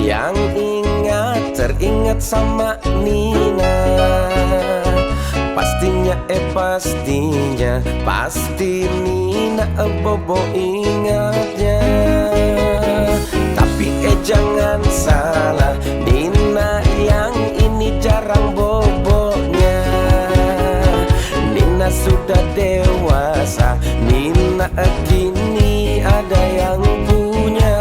yang teringat sama Nina. Pastinya pasti Nina bobo ingatnya. Tapi jangan salah, Nina yang ini jarang bobonya. Nina sudah dewasa, Nina kini ada yang punya.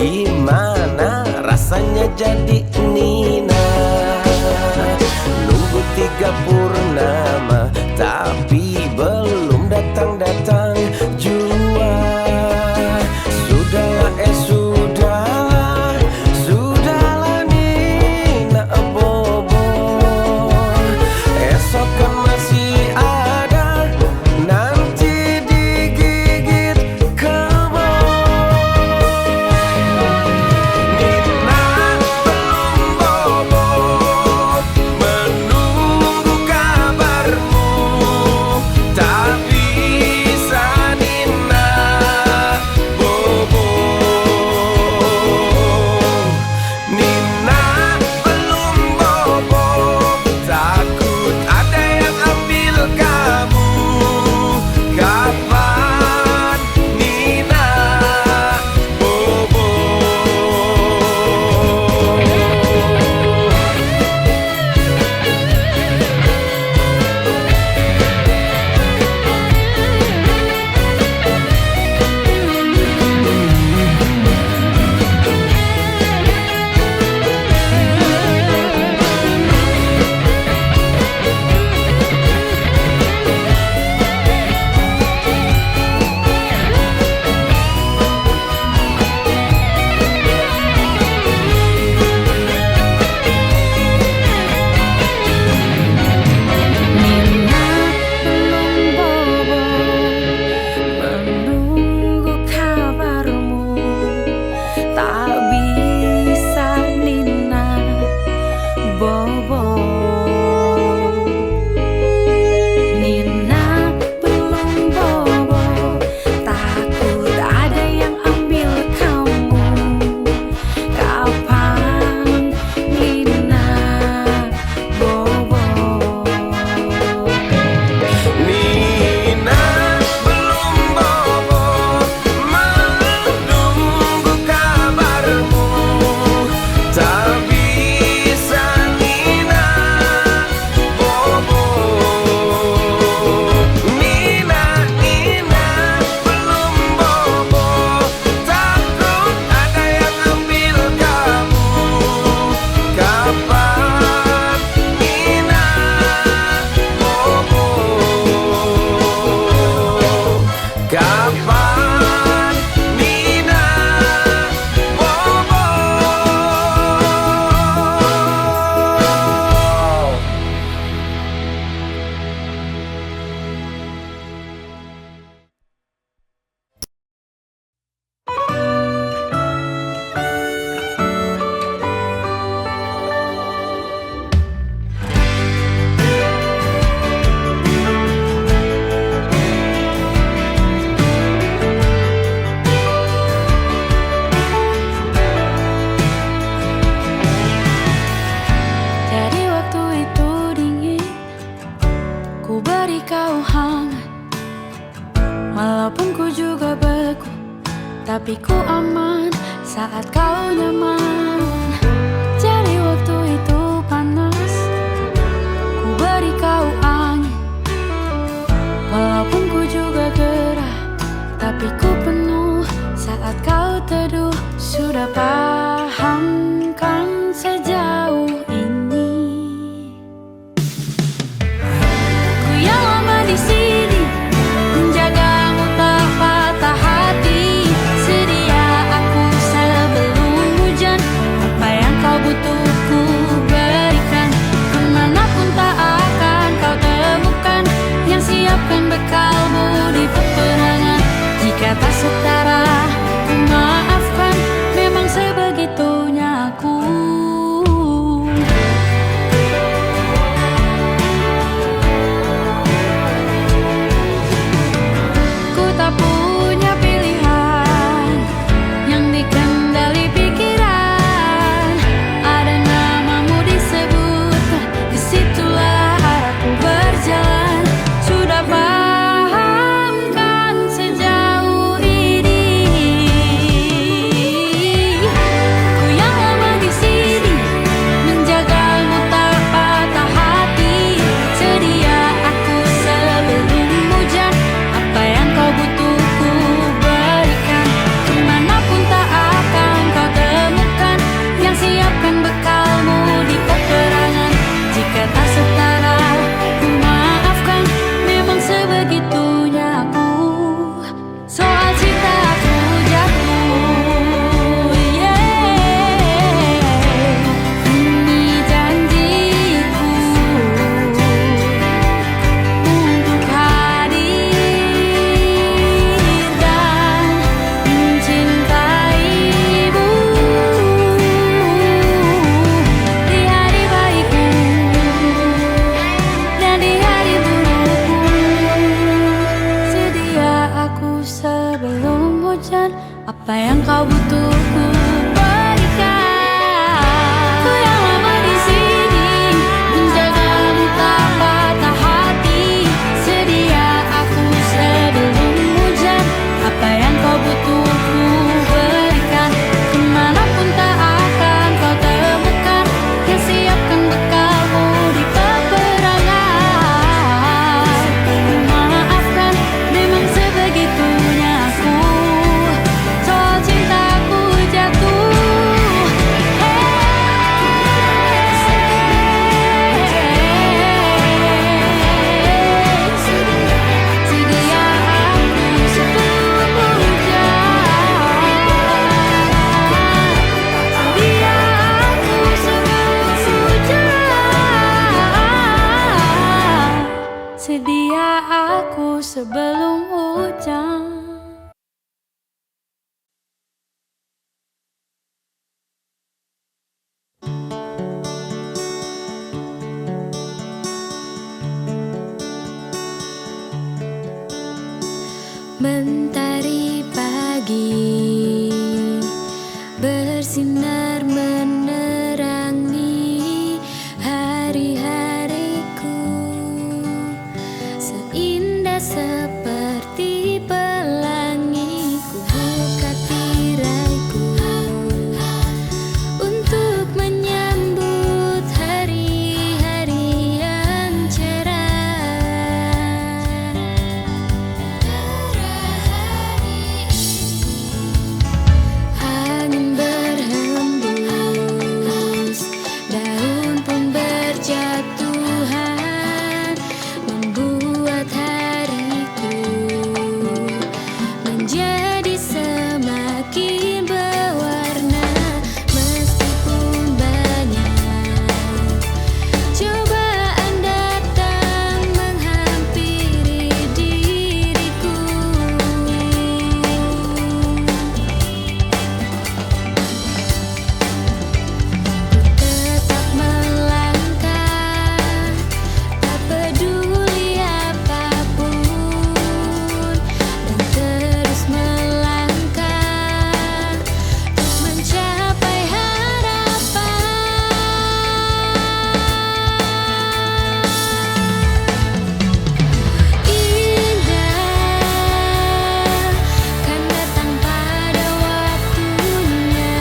Gimana rasanya jadi Nina? Nunggu 3 purnama tapi belum datang-datang jua. Sudahlah Nina bobo. Esok kan masih ada, nanti digigit kebon. tapi ku aman saat kau nyaman. Jadi waktu itu panas, ku beri kau angin Mentari pagi bersinar menerangi hari-hariku, seindah seperti pelangi. Ku buka tiraiku untuk menyambut hari-hari yang cerah. Angin berhembus, daun pun berjatuhan, membuat hariku menjadi semakin berwarna. Meskipun banyak cobaan datang menghampiri diriku, tetap melangkah, tak peduli apapun, dan terus melangkah untuk mencapai harapan. Indah kan datang pada waktunya,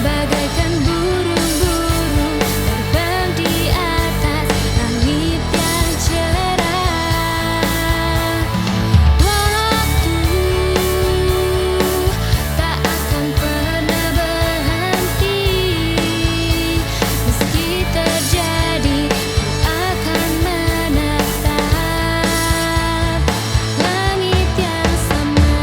bagaikan burung-burung terbang di atas langit yang cerah. Waktu tak akan pernah berhenti, meski terjadi ku akan menatap langit yang sama.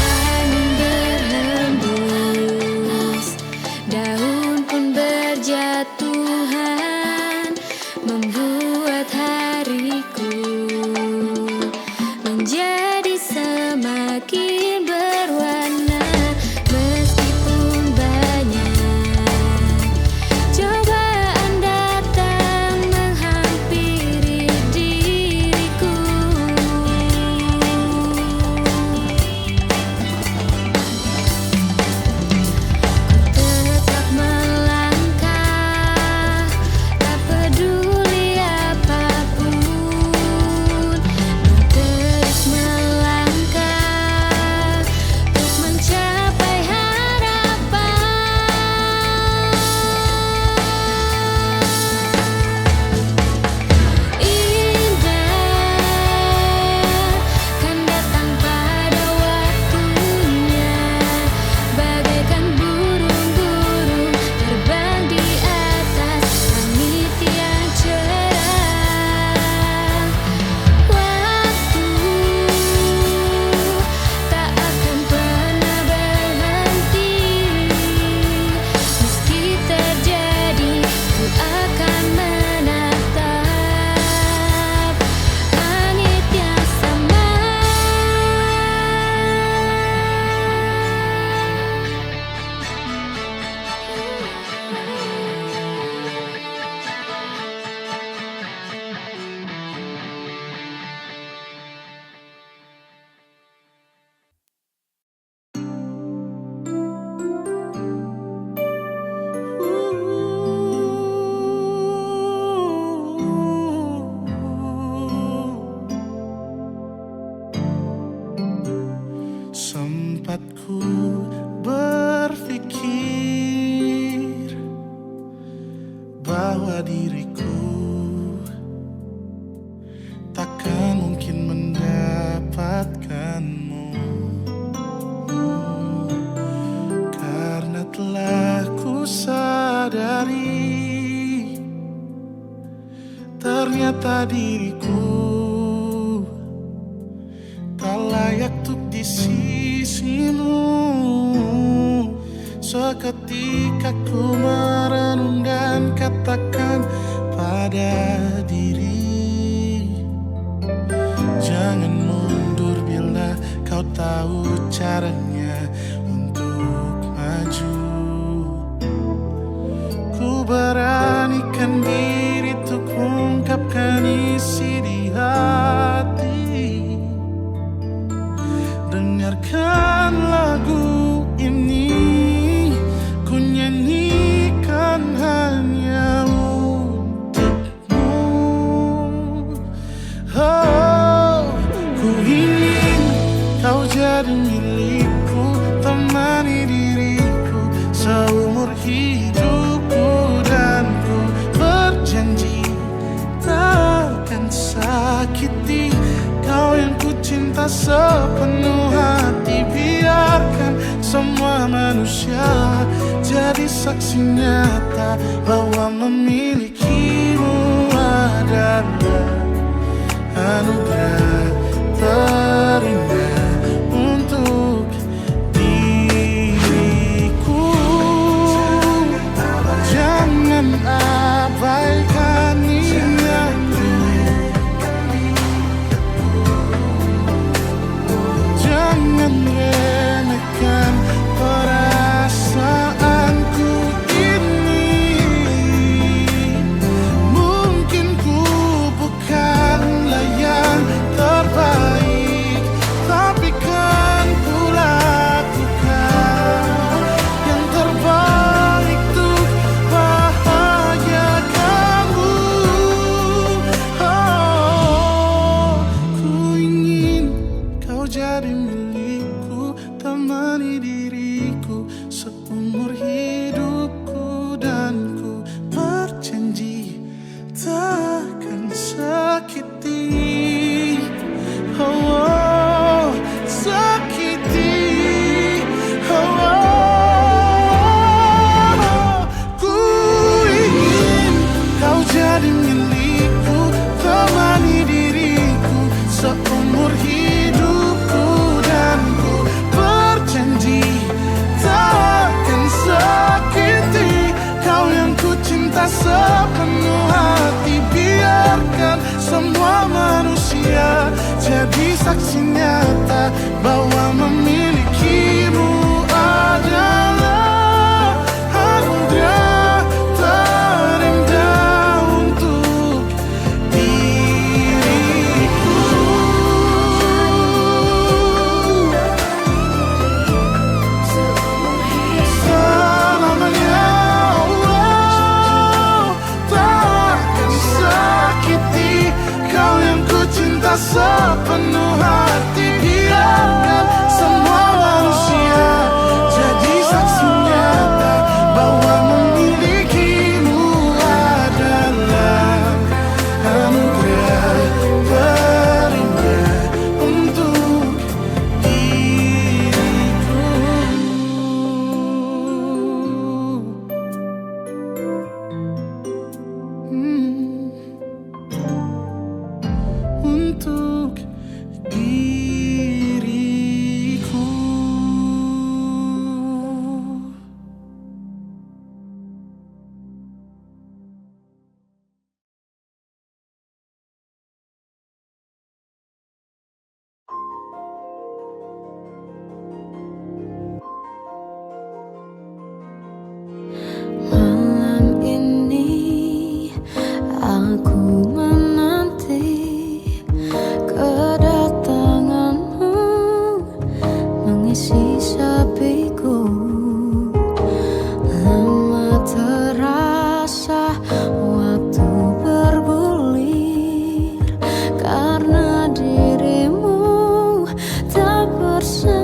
Angin berhembus, daun pun berjatuhan, membuat hariku menjadi semakin berwarna. Meskipun banyak cobaan datang menghampiri diriku, tetap melangkah, tak peduli apapun, dan terus melangkah untuk mencapai harapan. Indah kan datang pada waktunya, bagaikan burung-burung terbang di atas langit yang cerah. Waktu tak akan pernah berhenti, meski terjadi ku akan menatap langit yang sama. Sempat ku berpikir bahwa diriku takkan mungkin mendapatkanmu, karena telah ku sadari diriku tak layak untuk di sisimu. Seketika ku merenung dan katakan pada diri, jangan mundur bila kau tahu caranya untuk maju. Ku beranikan diri untuk ungkapkan isi di hati. Dengarkan lagu ini, ku nyanyikan hanya untukmu. Oh, ku ingin kau jadi milikku, temani diriku seumur hidupku, dan ku berjanji takkan sakiti kau yang ku cinta sepenuh hati. Biarkan semua manusia jadi saksi nyata bahwa memilikimu adalah anugerah terindah untuk diriku. Jangan abaikan niatku, jangan remehkan perasaanku ini. Mungkin ku bukanlah yang terbaik, tapi kan ku lakukan yang terbaik untuk bahagiakanmu. Oh, ku ingin kau jadi milikku, temani diriku seumur hidupku, dan ku berjanji takkan sakiti, oh, sakiti, oh. Ku ingin kau jadi milikku, temani diriku seumur hidupku, dan ku berjanji takkan sakiti kau yang ku cinta sepenuh hati. Biarkan semua manusia jadi saksi nyata bahwa memilikimu adalah anugerah terindah untuk diriku. Selamanya, oh, takkan sakiti kau yang ku cinta sepenuh hati. Biarkan semua manusia jadi saksi nyata bahwa memilikimu adalah anugerah terindah untuk diriku. Untuk diriku. Malam ini aku menanti kedatanganmu, mengisi sepiku. Lama terasa waktu bergulir karena dirimu tak bersamaku.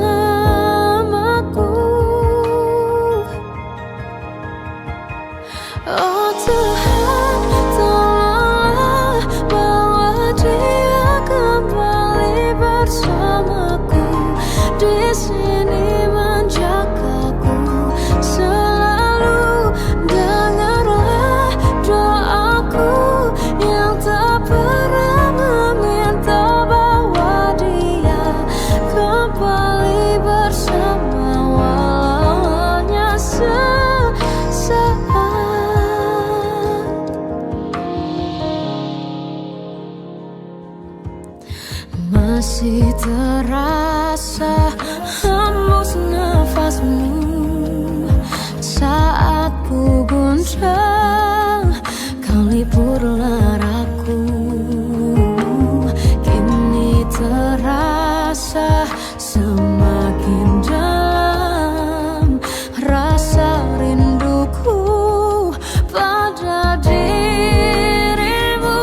Oh Tuhan, tolonglah bawa dia kembali bersamaku, di sini menjagaku selalu. Dengarlah doaku yang tak pernah terasa hembus nafasmu saat ku goncang, kau lipurlah raku. Kini terasa semakin dalam rasa rinduku pada dirimu.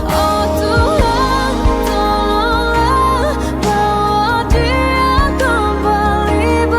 Oh Tuhan, tolonglah bawa dia kembali.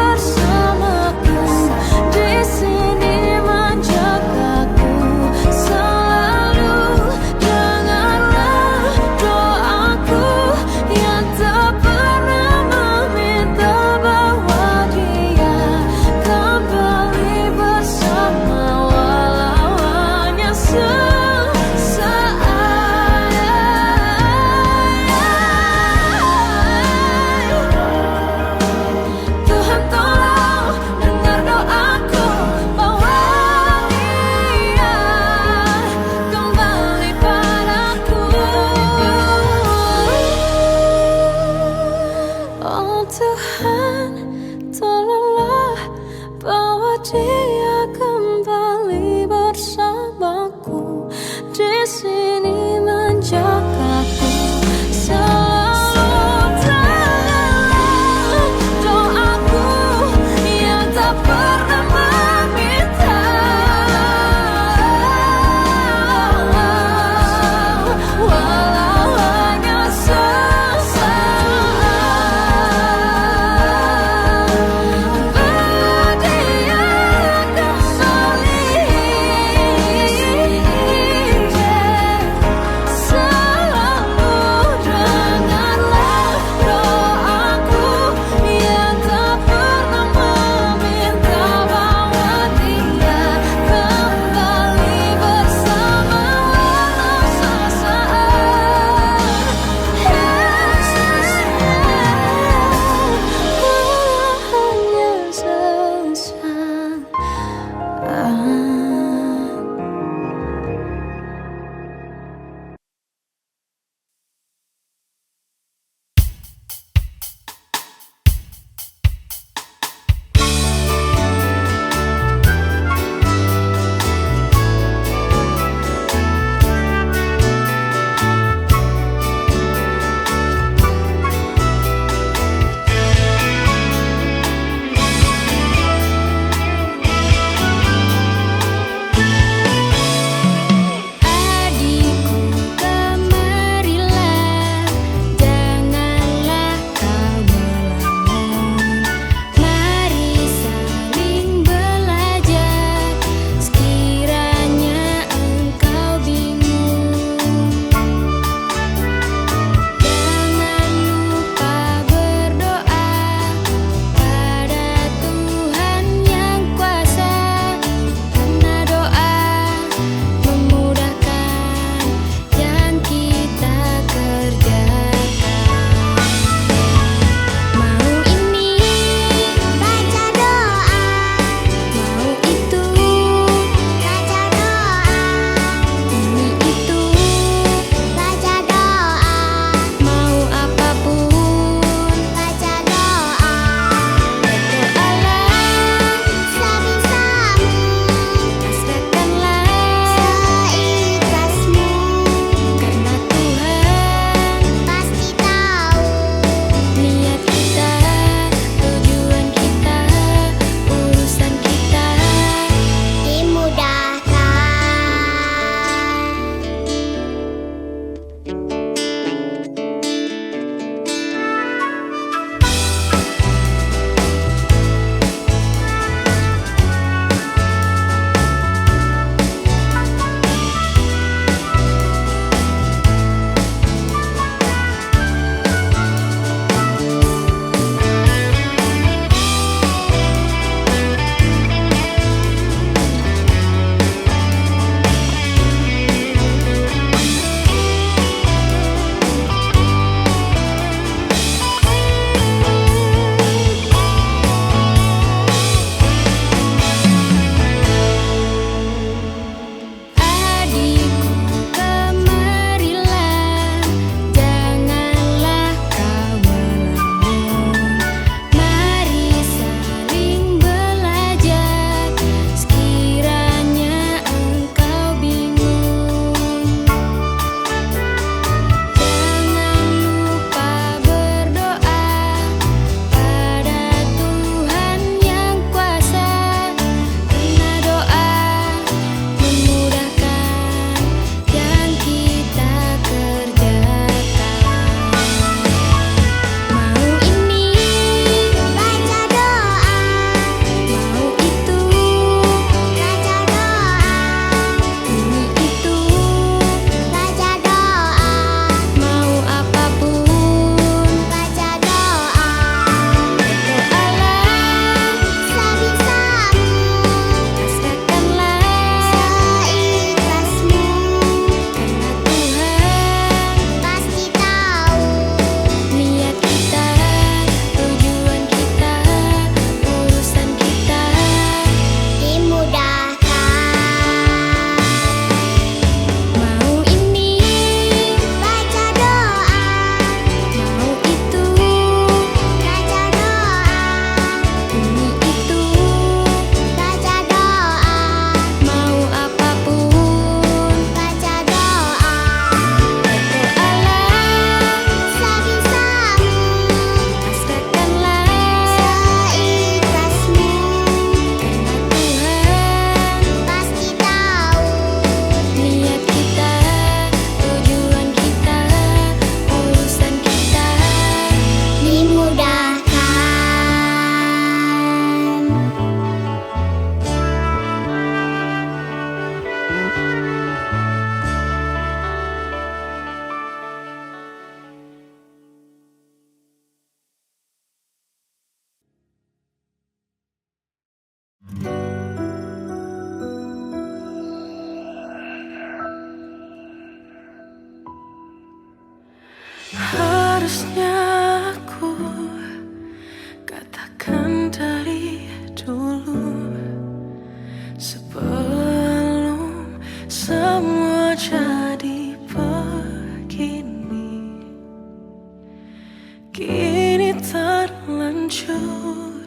kini terlanjur,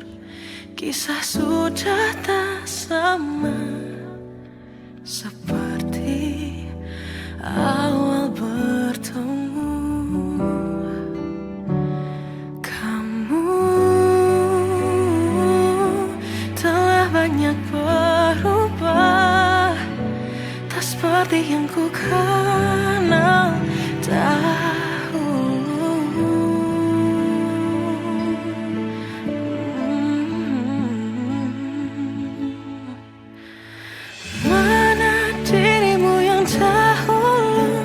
kisah sudah tak sama seperti awal bertemu. Kamu telah banyak berubah, tak seperti yang ku kenal dahulu. Mana dirimu yang dahulu,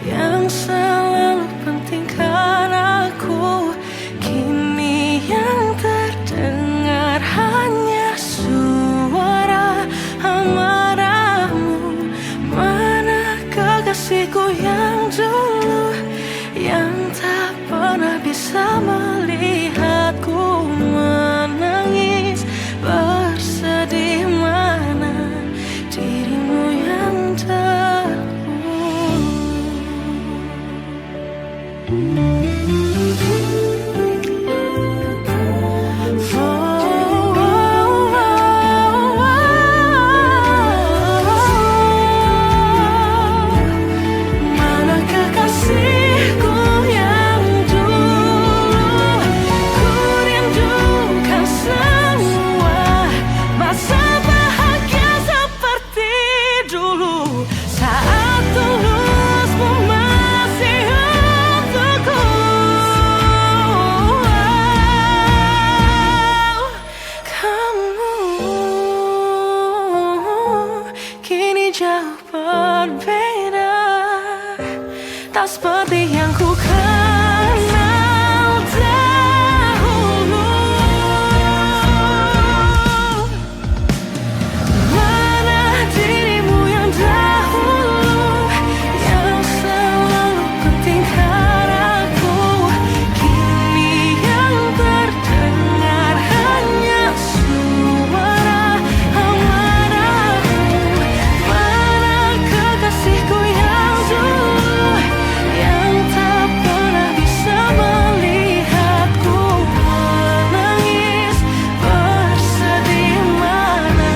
yang selalu pentingkan aku, kini yang terdengar hanya suara amarahmu. Mana kekasihku yang dulu, yang tak pernah bisa melihatku menangis bersedih. Mana dirimu yang dahulu. Mana kekasihku yang dulu, ku rindukan semua masa bahagia seperti dulu, saat tulusmu masih untukku. Kamu kini jauh berbeda, tak seperti yang ku kenal dahulu. Mana dirimu yang dahulu, yang selalu pentingkan aku, kini yang terdengar hanya suara amarahmu. Mana kekasihku yang dulu, yang tak pernah bisa melihatku menangis bersedih. Mana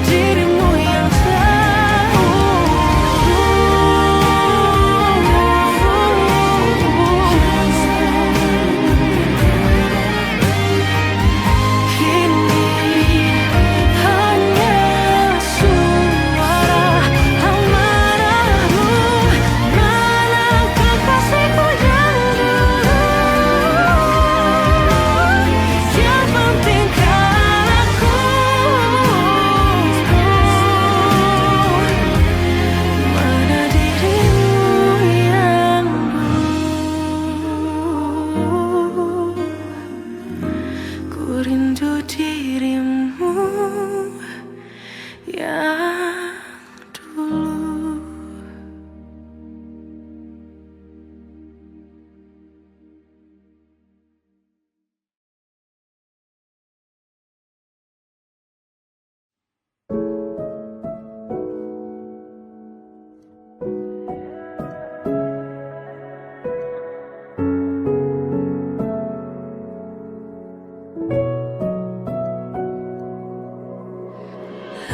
dirimu yang kini hanya suara amarahmu. Mana kekasihku yang dulu, yang pentingkan aku, mana dirimu yang dulu. Ku rindu dirimu yang dulu.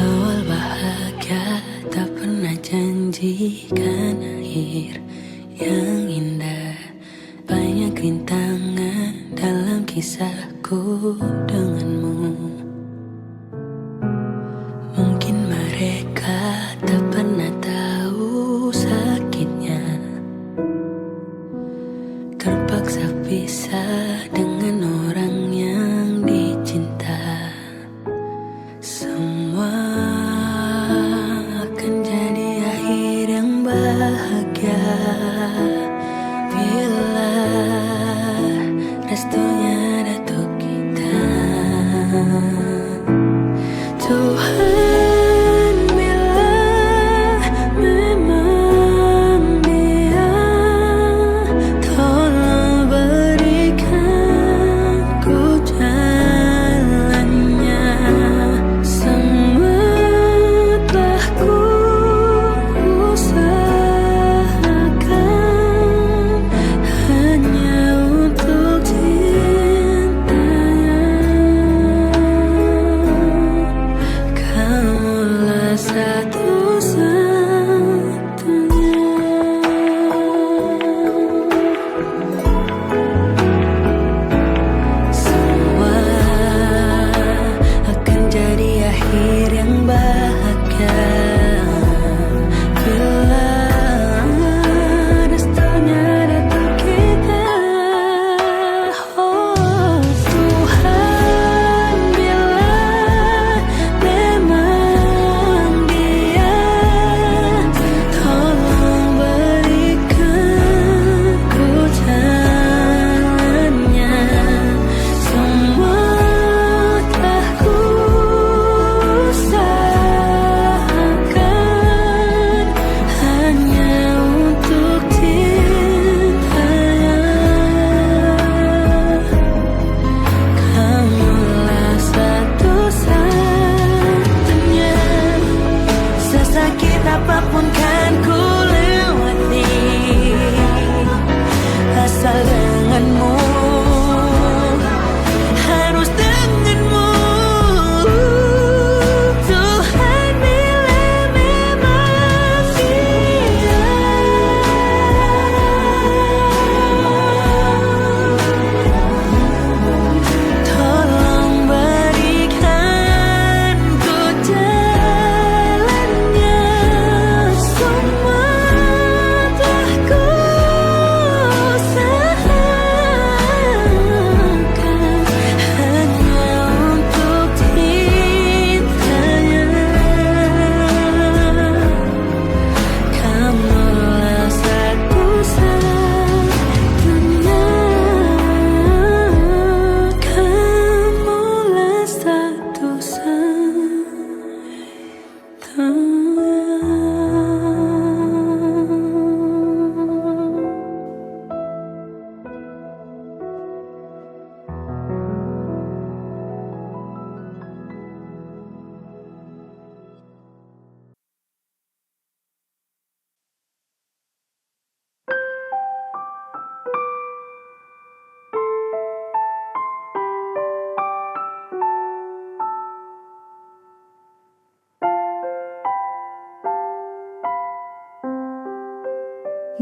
Awal bahagia tak pernah janjikan akhir yang indah. Banyak rintangan dalam kisahku denganmu. Mungkin mereka tak pernah tahu sakitnya terpaksa pisah dengan orang yang dicinta. Semua akan jadi akhir yang bahagia bila restunya ada untuk kita. Tuhan, bila memang Dia, tolong berikan ku jalannya. Semua telah ku usahakan hanya untuk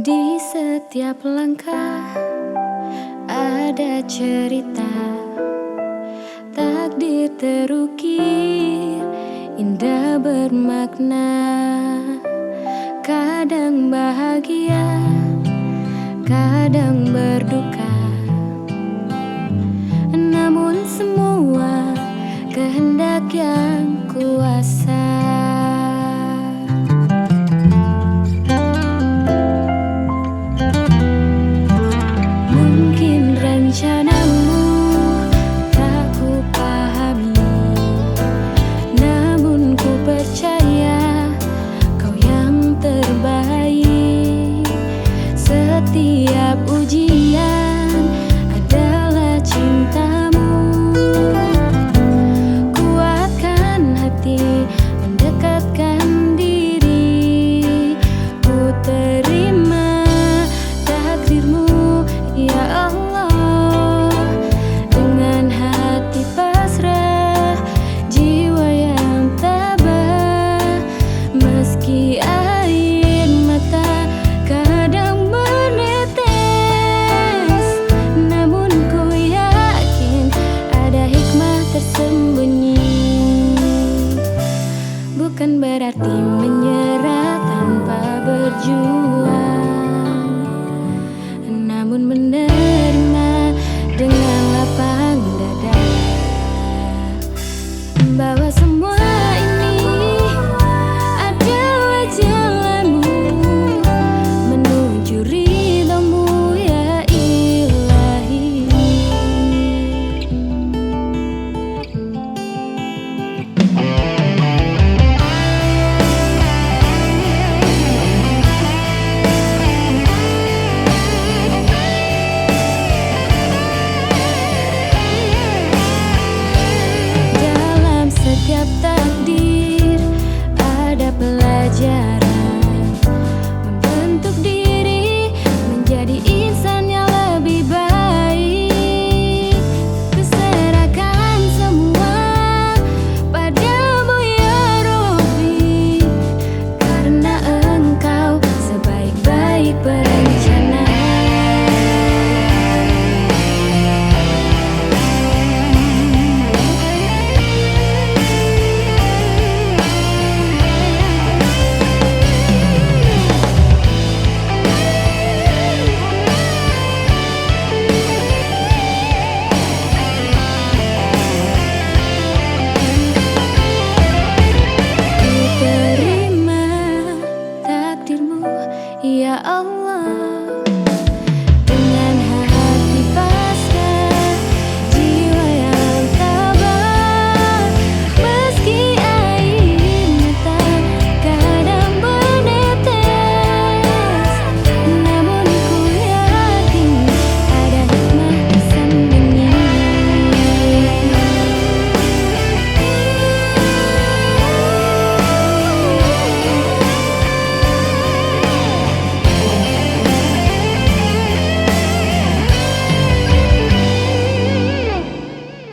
Di setiap langkah ada cerita, takdir terukir, indah bermakna. Kadang bahagia, kadang berduka, namun semua kehendak yang kuasa. Mungkin rencanamu tak ku pahami, namun ku percaya kau yang terbaik. Setiap ujian adalah cintamu, kuatkan hati, mendekatkan diri. Ku terima takdirmu ya Allah, dengan hati pasrah, jiwa yang tabah. Meski air mata kadang menetes, namun ku yakin ada hikmah tersembunyi. Bukan berarti menyerah tanpa berjuang, namun menerima dengan lapang dada, bahwa semua ini adalah jalanmu menuju ridhamu ya Ilahi. Dalam setiap takdir ada pelajaran, membentuk diri menjadi insan yang lebih baik. Kuserahkan semua padamu ya Robbi, karena Engkau sebaik-baik perencana. Ku terima takdirmu ya Allah, dengan hati pasrah, jiwa yang tabah. Meski air mata kadang menetes, namun ku yakin ada hikmah tersembunyi.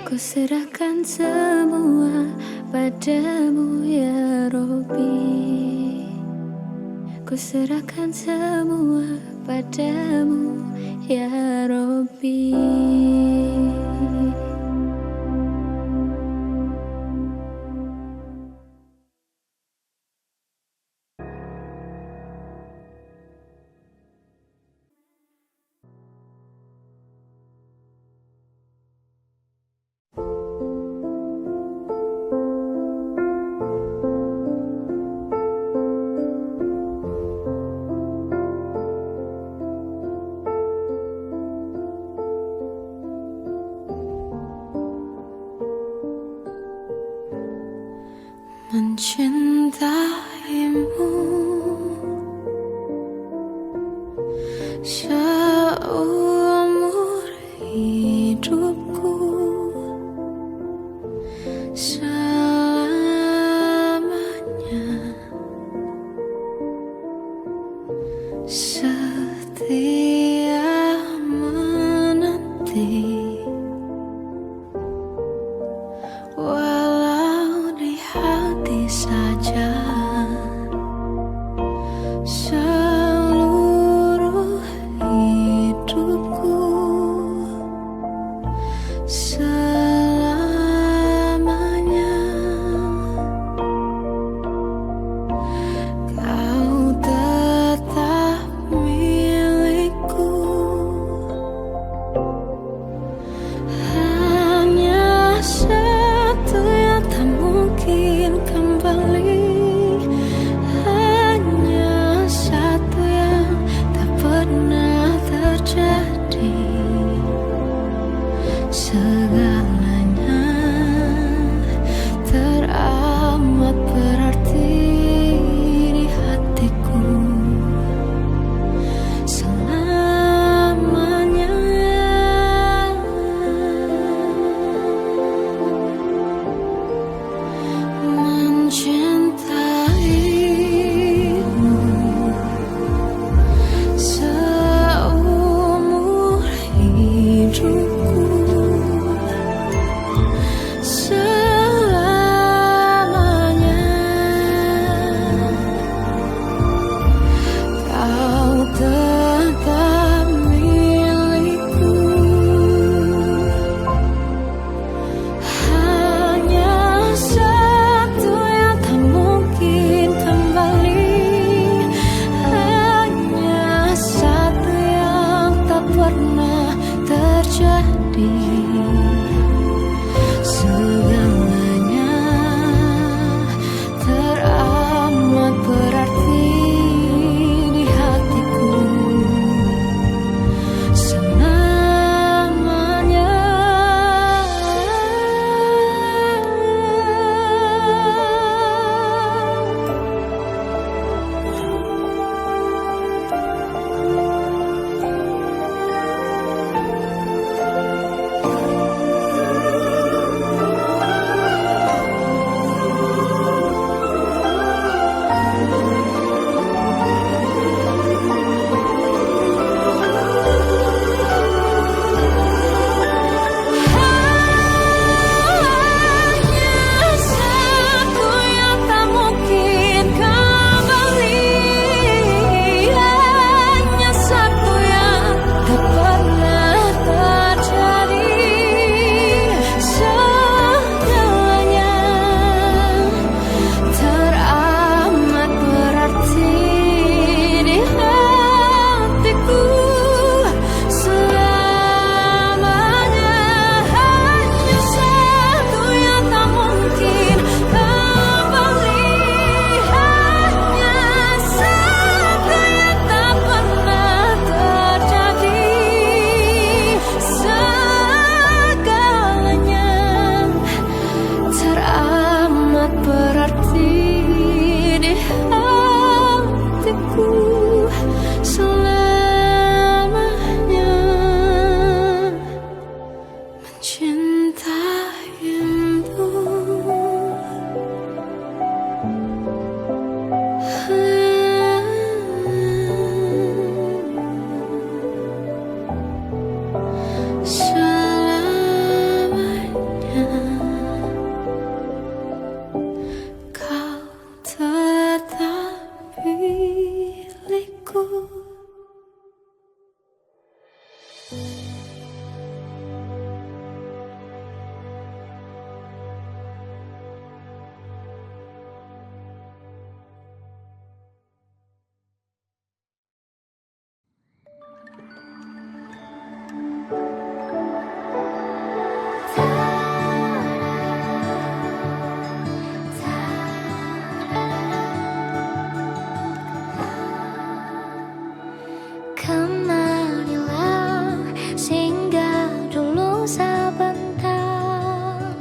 Ku serahkan semua padamu ya Robbi, ku serahkan semua padamu ya Robbi. Mencintaimu seumur hidupku, selamanya setia menanti. Walau di hati saja selamanya. Kau tetap milikku, hanya satu yang tak mungkin kembali, hanya satu yang tak pernah terjadi. Segalanya teramat berarti di hatiku selamanya. Mencintaimu seumur hidupku, selamanya. Kau tetap milikku, hanya satu yang tak mungkin kembali, hanya satu yang tak pernah terjadi. Segalanya teramat berarti di hatiku selamanya. Hanya satu yang tak mungkin kembali, hanya satu yang tak pernah terjadi. Segalanya teramat berarti di hatiku selamanya. Hanya satu yang tak mungkin kembali, hanya satu yang tak pernah terjadi. Segalanya teramat berarti di hatiku selamanya. Mencintaimu selamanya. Kau tetap milikku. Kemarilah singgah dulu sebentar,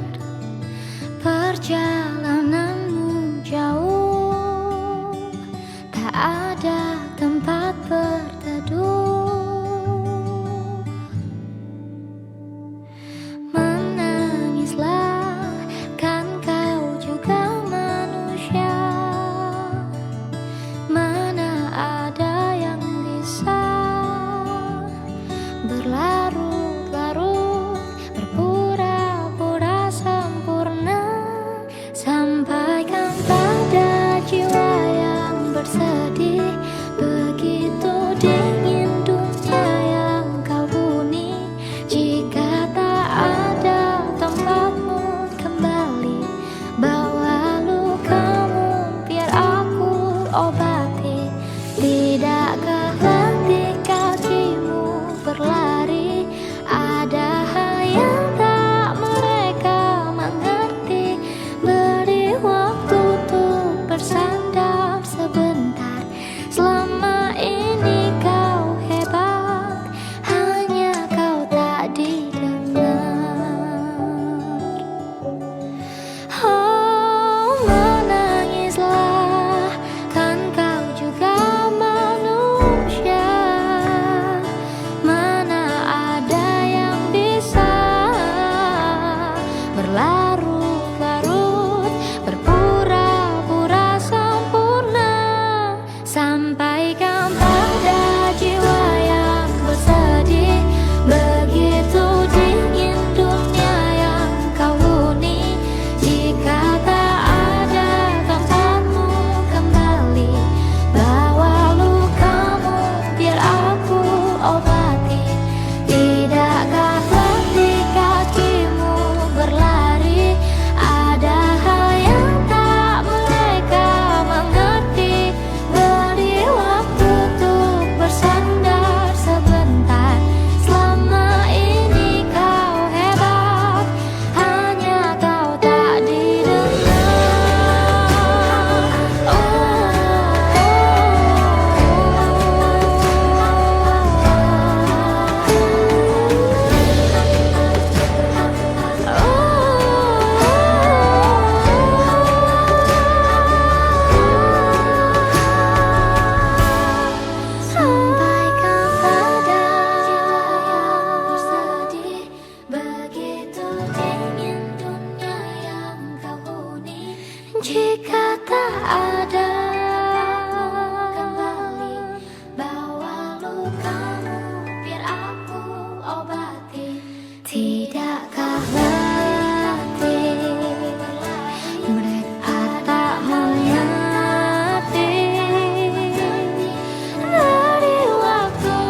perjalananmu jauh, tak ada tempat berteduh. Menangislah, kan kau juga manusia, mana ada yang bisa berlarut-larut ada. Kembali bawa lukamu biar aku obati. Tidakkah letih mereka tak mengerti dari waktu.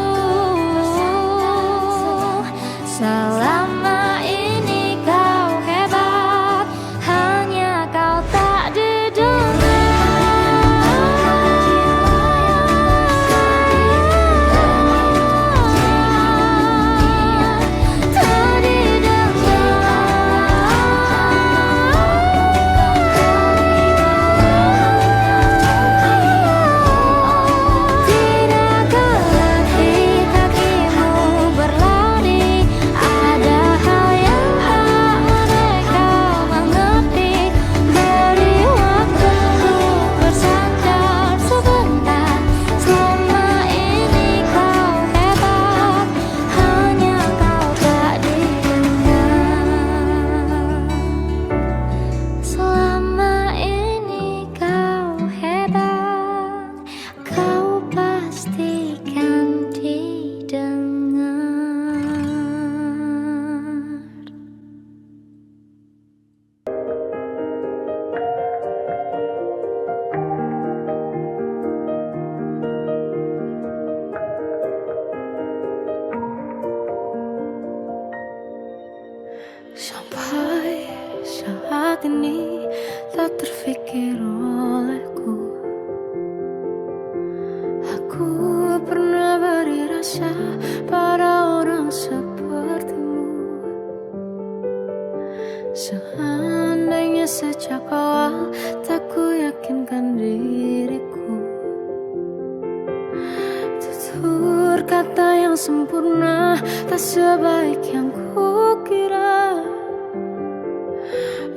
Selama ini kau hebat, hanya kau tak didengar. Tak Tidakkah letih kakimu berlari? Ada hal yang tak mereka mengerti. Beri waktu untuk bersandar sebentar. Selama ini kau hebat, hanya kau tak didengar. Selama ini kau hebat, kau pastikan didengar. Sampai saat ini tak terfikir olehku. Aku pernah beri rasa pada orang sepertimu. Seandainya sejak awal tak ku yakinkan diriku. Tutur kata yang sempurna tak sebaik yang ku kira.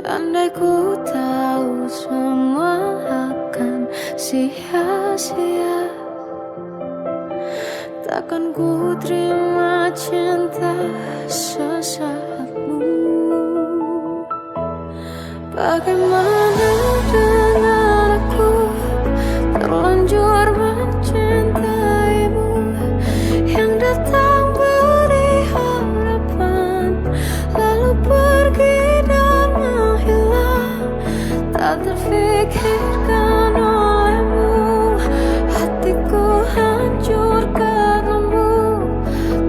Andai ku tahu semua akan sia-sia, takkan ku terima cinta sesaatmu. Bagaimana dengan aku terlanjur mencintaimu, yang datang beri harapan lalu pergi dan menghilang. Tak terfikirkan olehmu, hatiku hancur karenamu.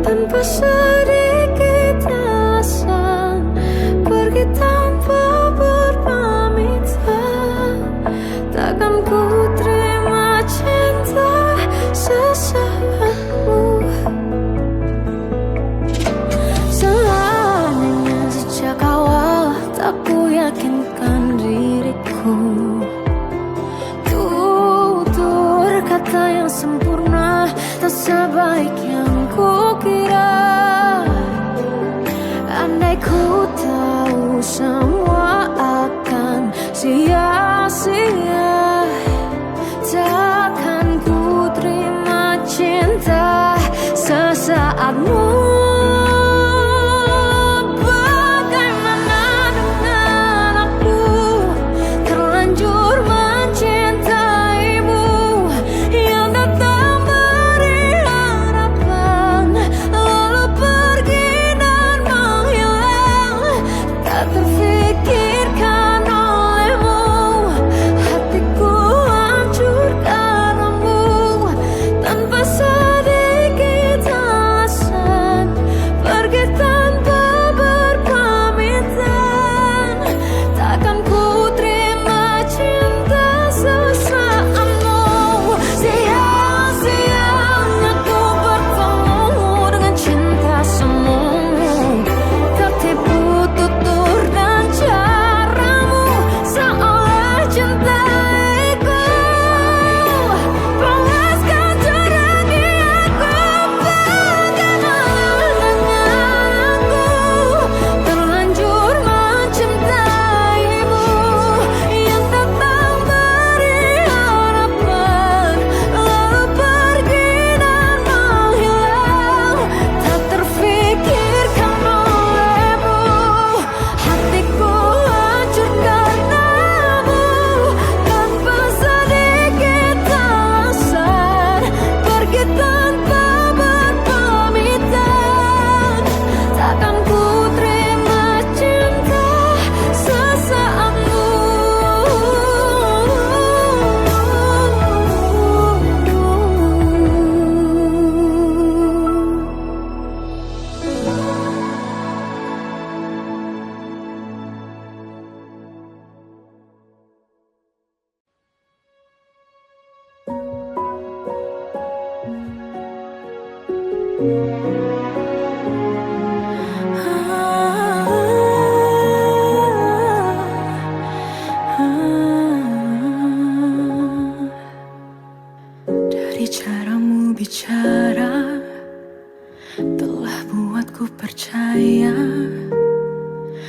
Tanpa sedikit alasan pergi tanpa berpamitan. Takkan ku terima cinta sesaatmu. Seandainya sejak awal tak ku yakinkan diriku. Tutur kata yang sempurna tak sebaik yang ku kira. Andai ku tahu semua akan sia-sia, takkan ku terima cinta sesaatmu. Bagaimana dengan aku terlanjur mencintaimu, yang datang beri harapan lalu pergi dan menghilang. Tak terfikirkan olehmu, hatiku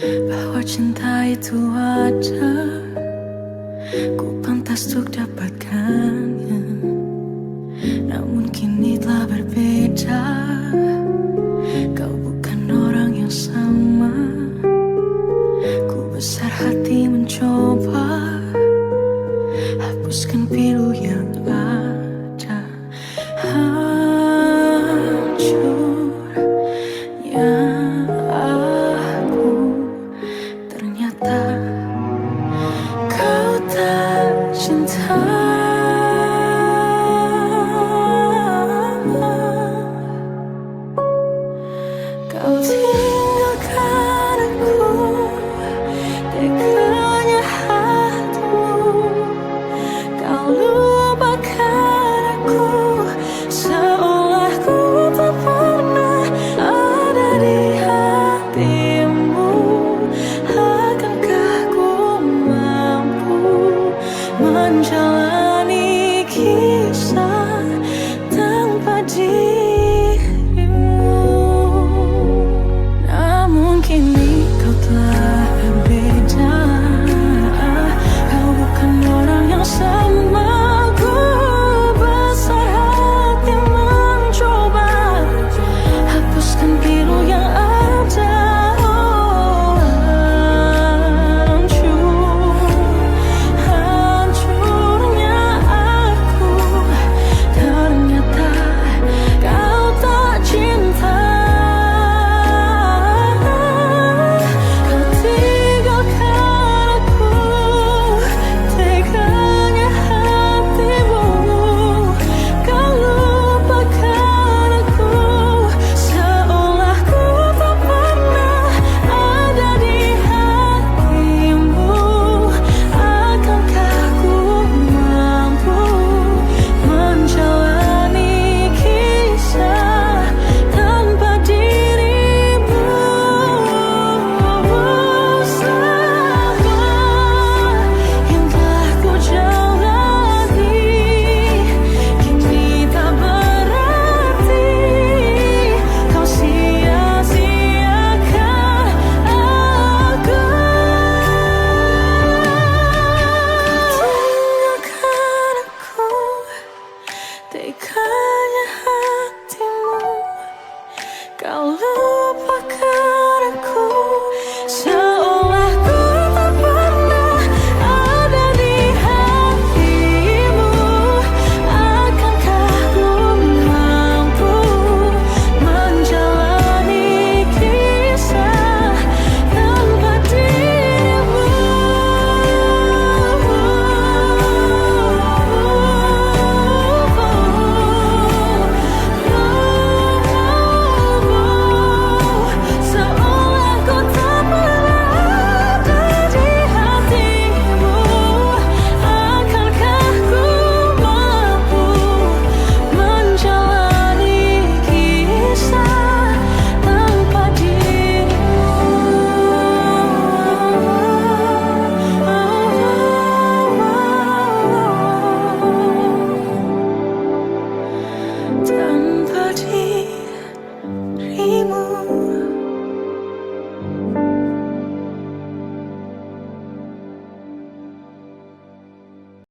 bahwa cinta itu ada, ku pantas untuk dapatkannya. Namun kini telah berbeda, kau bukan orang yang sama. Ku besar hati mencoba hapuskan pilu yang